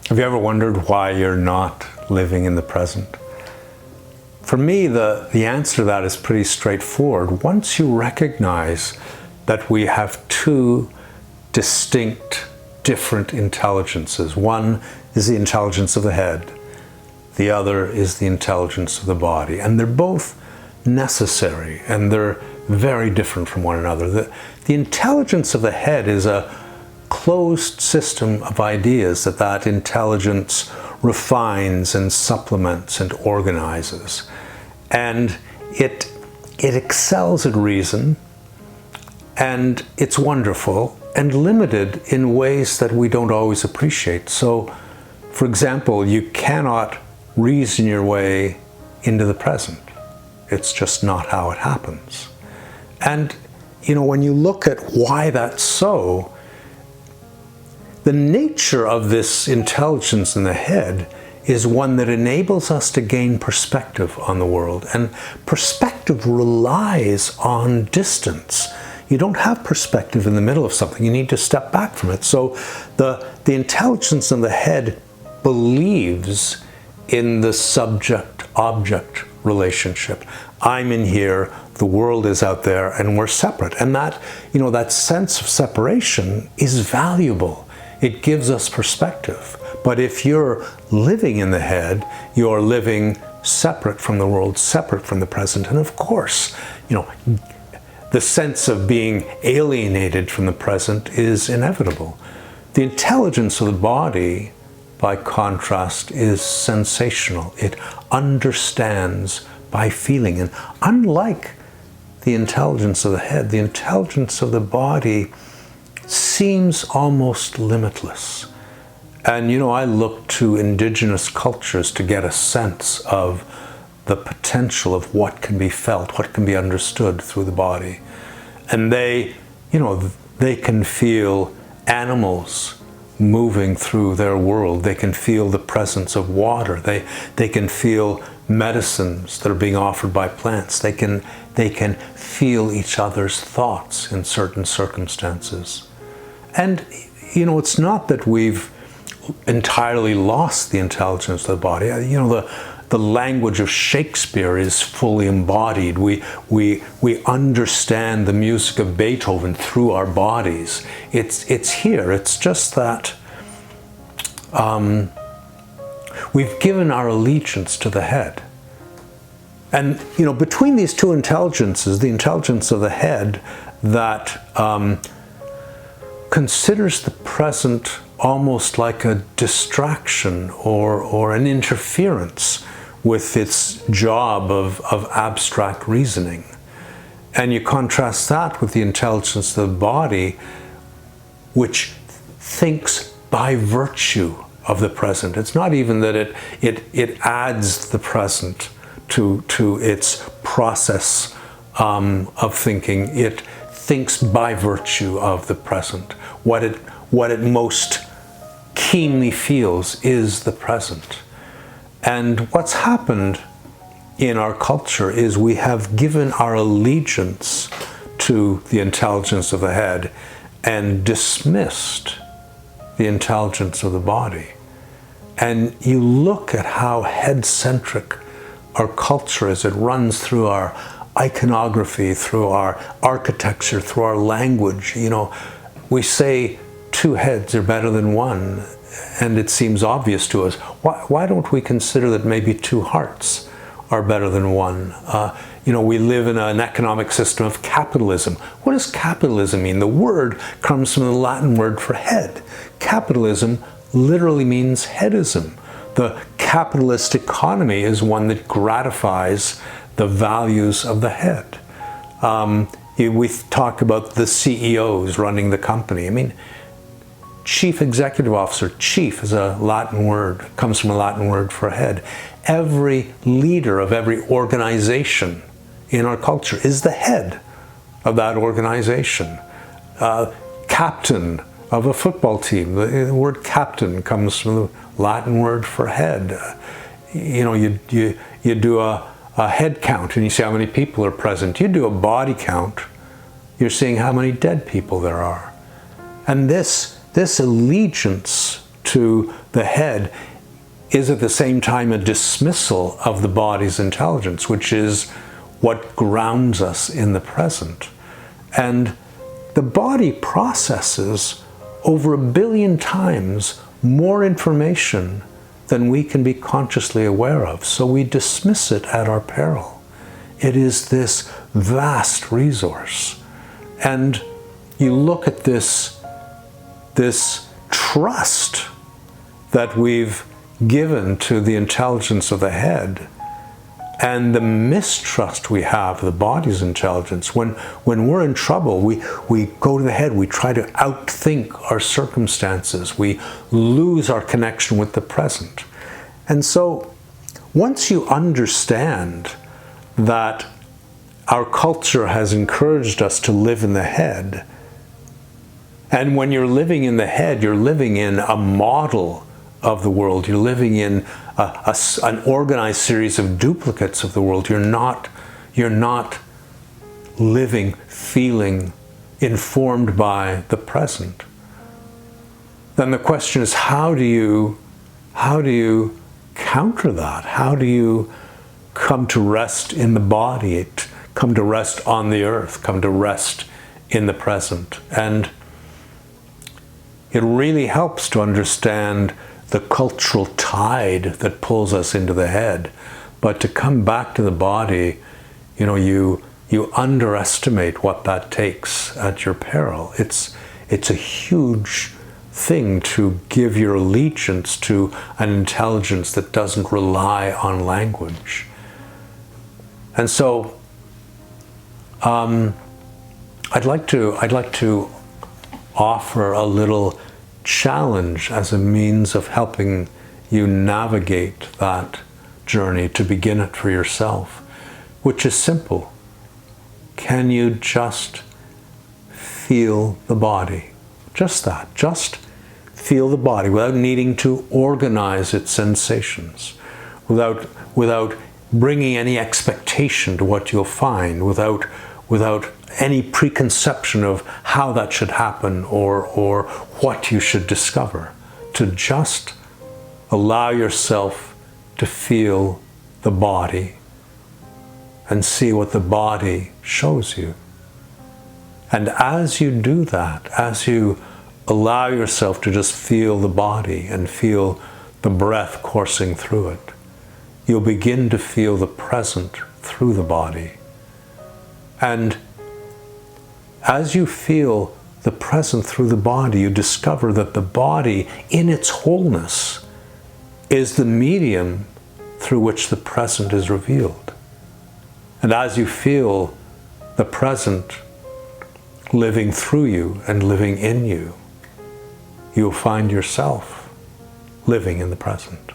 Have you ever wondered why you're not living in the present? For me, the answer to that is pretty straightforward. Once you recognize that we have two distinct, different intelligences. One is the intelligence of the head. The other is the intelligence of the body. And they're both necessary, and they're very different from one another. The intelligence of the head is a closed system of ideas that intelligence refines and supplements and organizes. And it excels at reason, and it's wonderful and limited in ways that we don't always appreciate. So, for example, you cannot reason your way into the present. It's just not how it happens. And, when you look at why that's so, the nature of this intelligence in the head is one that enables us to gain perspective on the world. And perspective relies on distance. You don't have perspective in the middle of something. You need to step back from it. So the intelligence in the head believes in the subject-object relationship. I'm in here, the world is out there, and we're separate. And that, that sense of separation is valuable. It gives us perspective. But if you're living in the head, you're living separate from the world, separate from the present. And of course, the sense of being alienated from the present is inevitable. The intelligence of the body, by contrast, is sensational. It understands by feeling. And unlike the intelligence of the head, the intelligence of the body seems almost limitless. And I look to indigenous cultures to get a sense of the potential of what can be felt, what can be understood through the body. And they can feel animals moving through their world. They can feel the presence of water. They can feel medicines that are being offered by plants. They can feel each other's thoughts in certain circumstances. And, it's not that we've entirely lost the intelligence of the body. The language of Shakespeare is fully embodied. We understand the music of Beethoven through our bodies. It's here. It's just that we've given our allegiance to the head. And, between these two intelligences, the intelligence of the head that considers the present almost like a distraction or an interference with its job of abstract reasoning. And you contrast that with the intelligence of the body, which thinks by virtue of the present. It's not even that it adds the present to its process of thinking. It thinks by virtue of the present. What it most keenly feels is the present. And what's happened in our culture is we have given our allegiance to the intelligence of the head and dismissed the intelligence of the body. And you look at how head-centric our culture is. It runs through our iconography, through our architecture, through our language. We say two heads are better than one, and it seems obvious to us. Why don't we consider that maybe two hearts are better than one? We live in an economic system of capitalism. What does capitalism mean? The word comes from the Latin word for head. Capitalism literally means headism. The capitalist economy is one that gratifies the values of the head. We talk about the CEOs running the company. Chief Executive Officer, chief is a Latin word, comes from a Latin word for head. Every leader of every organization in our culture is the head of that organization. Captain of a football team, the word captain comes from the Latin word for head. You do a head count and you see how many people are present. You do a body count, you're seeing how many dead people there are. And this allegiance to the head is at the same time a dismissal of the body's intelligence, which is what grounds us in the present. And the body processes over 1 billion times more information than we can be consciously aware of. So we dismiss it at our peril. It is this vast resource. And you look at this trust that we've given to the intelligence of the head, and the mistrust we have of the body's intelligence. When we're in trouble, we go to the head, we try to outthink our circumstances, we lose our connection with the present. And so once you understand that our culture has encouraged us to live in the head, and when you're living in the head, you're living in a model of the world, you're living in an organized series of duplicates of the world. You're not living, feeling, informed by the present. Then the question is, how do you counter that? How do you come to rest in the body, come to rest on the earth, come to rest in the present? And it really helps to understand the cultural tide that pulls us into the head. But to come back to the body, you underestimate what that takes at your peril. It's a huge thing to give your allegiance to an intelligence that doesn't rely on language. And so I'd like to offer a little challenge as a means of helping you navigate that journey, to begin it for yourself, which is simple. Can you just feel the body? Just that. Just feel the body without needing to organize its sensations, without bringing any expectation to what you'll find, without any preconception of how that should happen or what you should discover. To just allow yourself to feel the body and see what the body shows you. And as you do that, as you allow yourself to just feel the body and feel the breath coursing through it, you'll begin to feel the present through the body. And as you feel the present through the body, you discover that the body in its wholeness is the medium through which the present is revealed. And as you feel the present living through you and living in you, you'll find yourself living in the present.